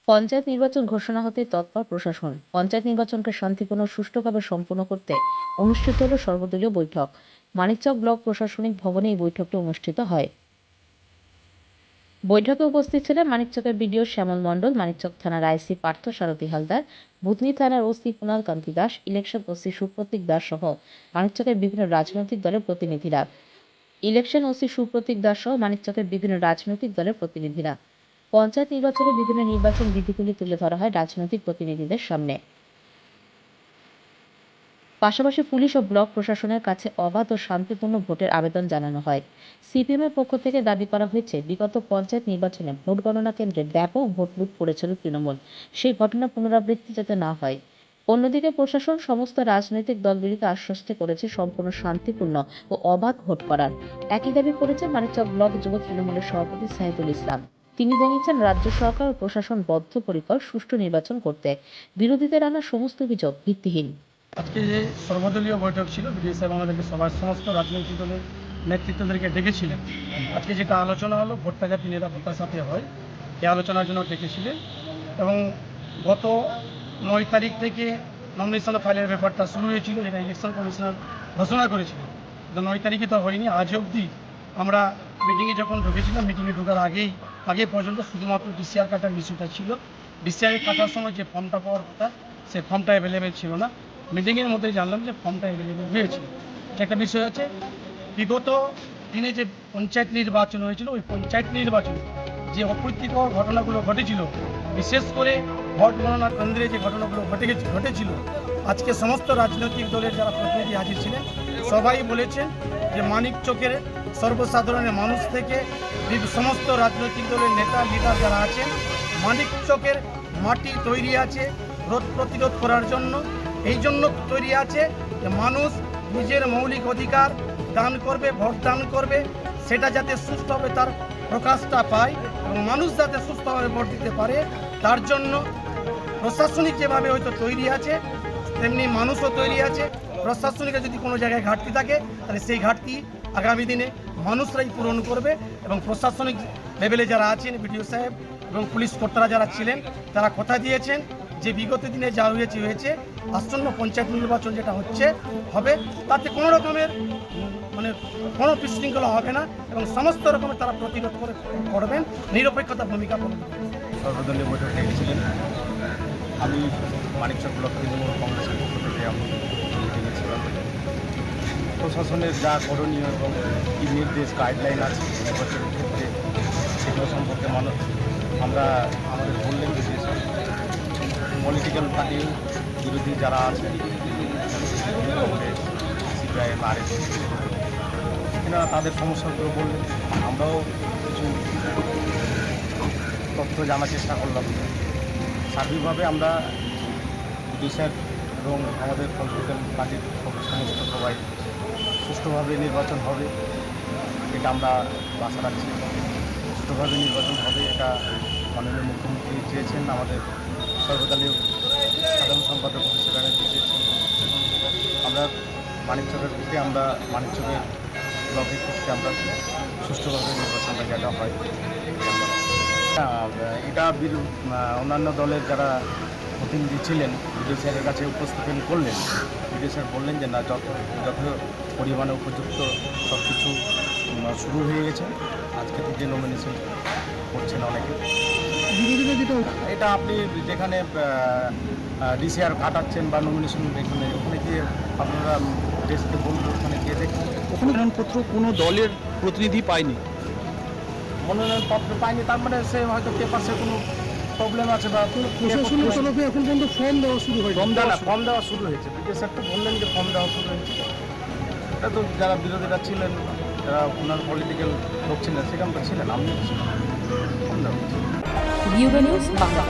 পঞ্চায়েত নির্বাচন ঘোষণা হতেই তৎপর প্রশাসন। পঞ্চায়েত নির্বাচনকে শান্তিপূর্ণ ও সুষ্ঠুভাবে সম্পন্ন করতে অনুষ্ঠিত হলো সর্বদলীয় বৈঠক। মানিকচক ব্লক প্রশাসনিক ভবনে এই বৈঠকটি অনুষ্ঠিত হয়। বৈঠকে উপস্থিত ছিলেন মানিকচকের বিডিও শ্যামল মণ্ডল, মানিকচক থানার আইসি পার্থ সারথী হালদার, বুধনি থানার ওসি কুণাল কান্তি দাস, ইলেকশন ওসি সুপ্রতীক দাস সহ মানিকচকের বিভিন্ন রাজনৈতিক দলের প্রতিনিধিরা। পঞ্চায়েত নির্বাচনে বিভিন্ন নির্বাচন বিধিগুলি তুলে ধরা হয় রাজনৈতিক প্রতিনিধিদের সামনে। পাশাপাশি পুলিশ ও ব্লক প্রশাসনের কাছে অবাধ ও শান্তিপূর্ণ ভোটের আবেদন জানানো হয়। সিপিএমের পক্ষ থেকে দাবি করা হয়েছে, বিগত পঞ্চায়েত নির্বাচনে ভোট গণনা কেন্দ্রে ব্যাপক ভোট লুট করেছিল তৃণমূল। সেই ঘটনা পুনরাবৃত্তি যাতে না হয়। অন্যদিকে প্রশাসন সমস্ত রাজনৈতিক দলগুলিকে আশ্বস্ত করেছে সম্পূর্ণ শান্তিপূর্ণ ও অবাধ ভোট করার। একই দাবি করেছে মানিকচক ব্লক যুব তৃণমূলের সভাপতি সাইদুল ইসলাম। তিনি জানিয়েছেন, রাজ্য সরকার ও প্রশাসন বদ্ধপরিকর সুষ্ঠু নির্বাচন করতে। বিরোধীদের আনা সমস্ত অভিযোগ ভিত্তিহীন। আজকে যে সর্বদলীয় বৈঠক ছিল, বিডিও সাহেব আমাদেরকে সবার সমস্ত রাজনৈতিক দলের নেতৃত্বদেরকে ডেকেছিলেন। আজকে যেটা আলোচনা হলো, ভোটটা যাতে নিরাপত্তার সাথে হয়, এই আলোচনার জন্য ডেকেছিলেন। এবং গত 9 তারিখ থেকে নমিনেশন ফাইলের ব্যাপারটা শুরু হয়েছিল, যেটা ইলেকশন কমিশনার ঘোষণা করেছিল। 9 তারিখে তো হয়নি, আজ অবধি আমরা মিটিংয়ে যখন ঢুকেছিলাম, মিটিংয়ে ঢোকার আগে পর্যন্ত শুধুমাত্র ডিসিআর কাটার ইস্যুটা ছিল। ডিসিআর কাটার সময় যে ফর্মটা পাওয়ার কথা, সে ফর্মটা অ্যাভেলেবেল ছিল না। মিটিংয়ের মধ্যে জানলাম যে ফর্মটা অ্যাভেলেবেল হয়েছিল। একটা বিষয় আছে, বিগত দিনে যে পঞ্চায়েত নির্বাচন হয়েছিল, ওই পঞ্চায়েত নির্বাচনে যে অপ্রীতিকর ঘটনাগুলো ঘটেছিল, বিশেষ করে ভোট গণনা কেন্দ্রে যে ঘটনাগুলো ঘটেছিল, আজকে সমস্ত রাজনৈতিক দলের যারা প্রতিনিধি হাজির ছিলেন সবাই বলেছেন যে মানিকচকের সর্বসাধারণের মানুষ থেকে সমস্ত রাজনৈতিক দলের নেতা লিডার যারা আছেন, মানিকচকের মাটি তৈরি আছে রোধ প্রতিরোধ করার জন্য। এই জন্য তৈরি আছে যে মানুষ নিজের মৌলিক অধিকার দান করবে, ভোট দান করবে, সেটা যাতে সুস্থভাবে তার প্রকাশটা পায় এবং মানুষ যাতে সুস্থভাবে ভোট দিতে পারে, তার জন্য প্রশাসনিক যেভাবে হয়তো তৈরি আছে, তেমনি মানুষও তৈরি আছে। প্রশাসনিক যদি কোনো জায়গায় ঘাটতি থাকে, তাহলে সেই ঘাটতি আগামী দিনে মানুষরাই পূরণ করবে। এবং প্রশাসনিক লেভেলে যারা আছেন, বিডিও সাহেব এবং পুলিশ কর্তারা যারা ছিলেন, তারা কথা দিয়েছেন যে বিগত দিনে যা হয়েছে, আসন্ন পঞ্চায়েত নির্বাচন যেটা হবে, তাতে কোনো রকমের কোনো বিশৃঙ্খলা হবে না এবং সমস্ত রকমের তারা প্রতিরোধ করবেন, নিরপেক্ষতা ভূমিকা পালন করবেন। সর্বদলীয় বৈঠক ডেকেছিলেন। আমি মানিকচক ব্লক তৃণমূল কংগ্রেসের পক্ষ থেকে আমি মিটিংয়ে ছিলাম। প্রশাসনের যা করণীয় এবং কী নির্দেশ গাইডলাইন আছে নির্বাচনের ক্ষেত্রে, সেগুলো সম্পর্কে আমরা আমাদের বললেন যে পলিটিক্যাল পার্টি বিরোধী যারা আছেন, কংগ্রেস, সিপিআইএম, আরএসপি, এনারা তাদের সমস্যাগুলো বললেন। আমরাও কিছু তথ্য জানার চেষ্টা করলাম। সার্বিকভাবে আমরা দেশের এবং আমাদের পলিটিক্যাল পার্টির সমস্ত সবাই সুষ্ঠুভাবে নির্বাচন হবে, এটা আমরা আশা রাখছি। সুষ্ঠুভাবে নির্বাচন হবে, এটা মাননীয় মুখ্যমন্ত্রী চেয়েছেন, আমাদের সর্বদলীয় সাধারণ সম্পাদক অভিষেক ব্যানার্জি চেয়েছেন। আমরা মানিকচকের ক্ষেত্রে মানিকচকের ব্লকের ক্ষেত্রে আমরা সুষ্ঠুভাবে নির্বাচনটা যেটা হয় এটা অন্যান্য দলের যারা প্রতিনিধি ছিলেন বিডিও স্যারের কাছে উপস্থাপন করলেন। বিডিও স্যার বললেন যে না, যত পরিমাণে উপযুক্ত সব কিছু শুরু হয়ে গেছে। আজকে থেকে নমিনেশন করছেন অনেকে। এটা আপনি যেখানে ডিসিআর কাটাচ্ছেন বা নমিনেশন ওখানে গিয়ে আপনারা ডেস্কে বলুন, ওখানে গিয়ে দেখুন। মনোনয়নপত্র কোনো দলের প্রতিনিধি পায়নি, মনোনয়নপত্র পায়নি, তার মানে সে হয়তো পেপারসে কোনো প্রবলেম আছে বা প্রশাসনের তরফে এখন পর্যন্ত ফর্ম দেওয়া শুরু হয়েছে। ফর্ম দেওয়া শুরু হয়েছে। বিডিও স্যার তো বললেন যে ফর্ম দেওয়া শুরু হয়েছে। এটা তো যারা বিরোধীরা ছিলেন, যারা ওনার পলিটিক্যাল লোক ছিলেন, সেখানটা ছিলেন, আমিও ছিলাম। ফর্ম দেওয়া হয়েছে। নিউজ বাংলা।